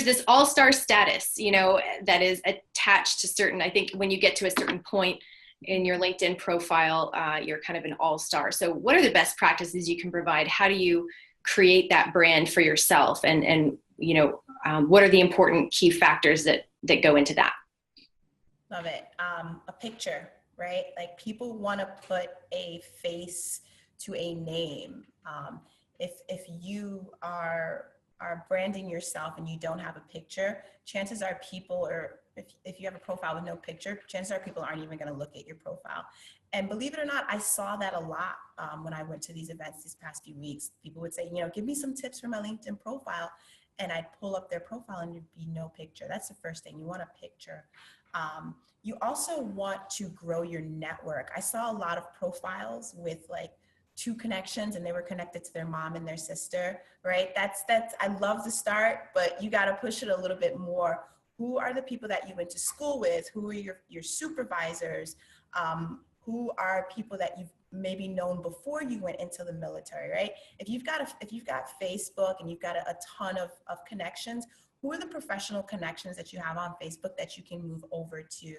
there's this all-star status, you know, that is attached to certain, I think when you get to a certain point in your LinkedIn profile, you're kind of an all-star. So what are the best practices you can provide? How do you create that brand for yourself? And you know, what are the important key factors that go into that? Love it. A picture, right? Like people want to put a face to a name. If you are branding yourself and you don't have a picture, chances are people, or if you have a profile with no picture, chances are people aren't even going to look at your profile. And believe it or not, I saw that a lot when I went to these events these past few weeks. People would say, you know, give me some tips for my LinkedIn profile. And I'd pull up their profile and there'd be no picture. That's the first thing. You want a picture. You also want to grow your network. I saw a lot of profiles with like 2 connections and they were connected to their mom and their sister, right? That's I love the start, but you got to push it a little bit more. Who are the people that you went to school with? Who are your supervisors? Who are people that you've maybe known before you went into the military, right? If you've got Facebook and you've got a ton of connections, who are the professional connections that you have on Facebook that you can move over to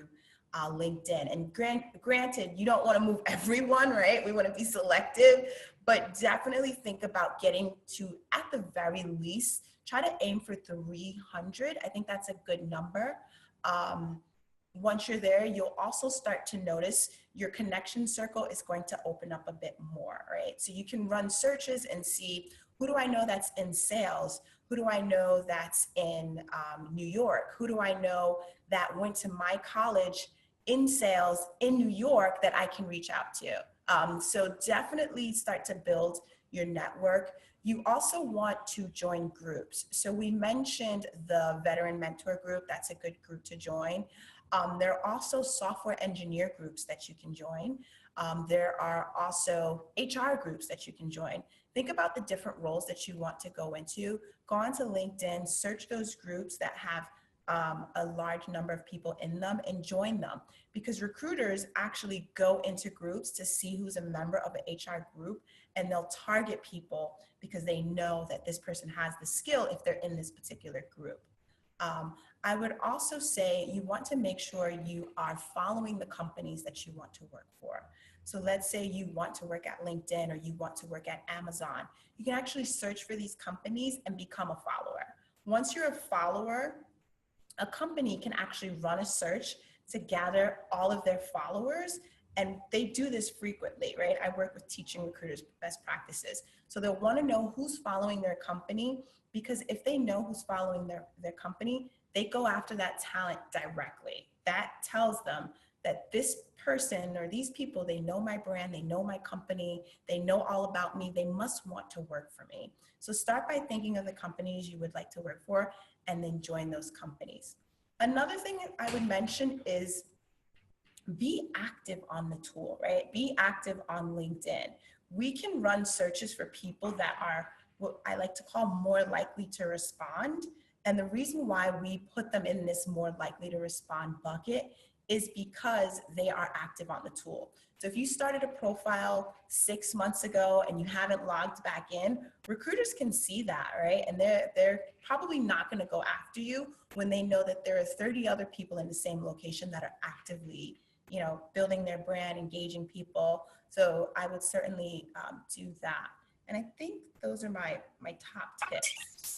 LinkedIn? And granted, you don't want to move everyone, right? We want to be selective, but definitely think about getting to, at the very least, try to aim for 300. I think that's a good number. Once you're there, you'll also start to notice your connection circle is going to open up a bit more, right? So you can run searches and see, who do I know that's in sales? Who do I know that's in New York? Who do I know that went to my college in sales in New York that I can reach out to? So definitely start to build your network. You also want to join groups. So we mentioned the Veteran Mentor Group. That's a good group to join. There are also software engineer groups that you can join. There are also HR groups that you can join. Think about the different roles that you want to go into. Go onto LinkedIn, search those groups that have a large number of people in them and join them, because recruiters actually go into groups to see who's a member of an HR group, and they'll target people because they know that this person has the skill if they're in this particular group. I would also say you want to make sure you are following the companies that you want to work for. So let's say you want to work at LinkedIn or you want to work at Amazon. You can actually search for these companies and become a follower. Once you're a follower, a company can actually run a search to gather all of their followers, and they do this frequently, right? I work with teaching recruiters best practices. So they'll want to know who's following their company, because if they know who's following their company, they go after that talent directly. That tells them that this person or these people, they know my brand, they know my company, they know all about me, they must want to work for me. So start by thinking of the companies you would like to work for and then join those companies. Another thing I would mention is be active on the tool, right? Be active on LinkedIn. We can run searches for people that are what I like to call more likely to respond. And the reason why we put them in this more likely to respond bucket is because they are active on the tool. So if you started a profile 6 months ago and you haven't logged back in, recruiters can see that, right? And they're probably not going to go after you when they know that there are 30 other people in the same location that are actively, you know, building their brand, engaging people. So I would certainly do that. And I think those are my top tips.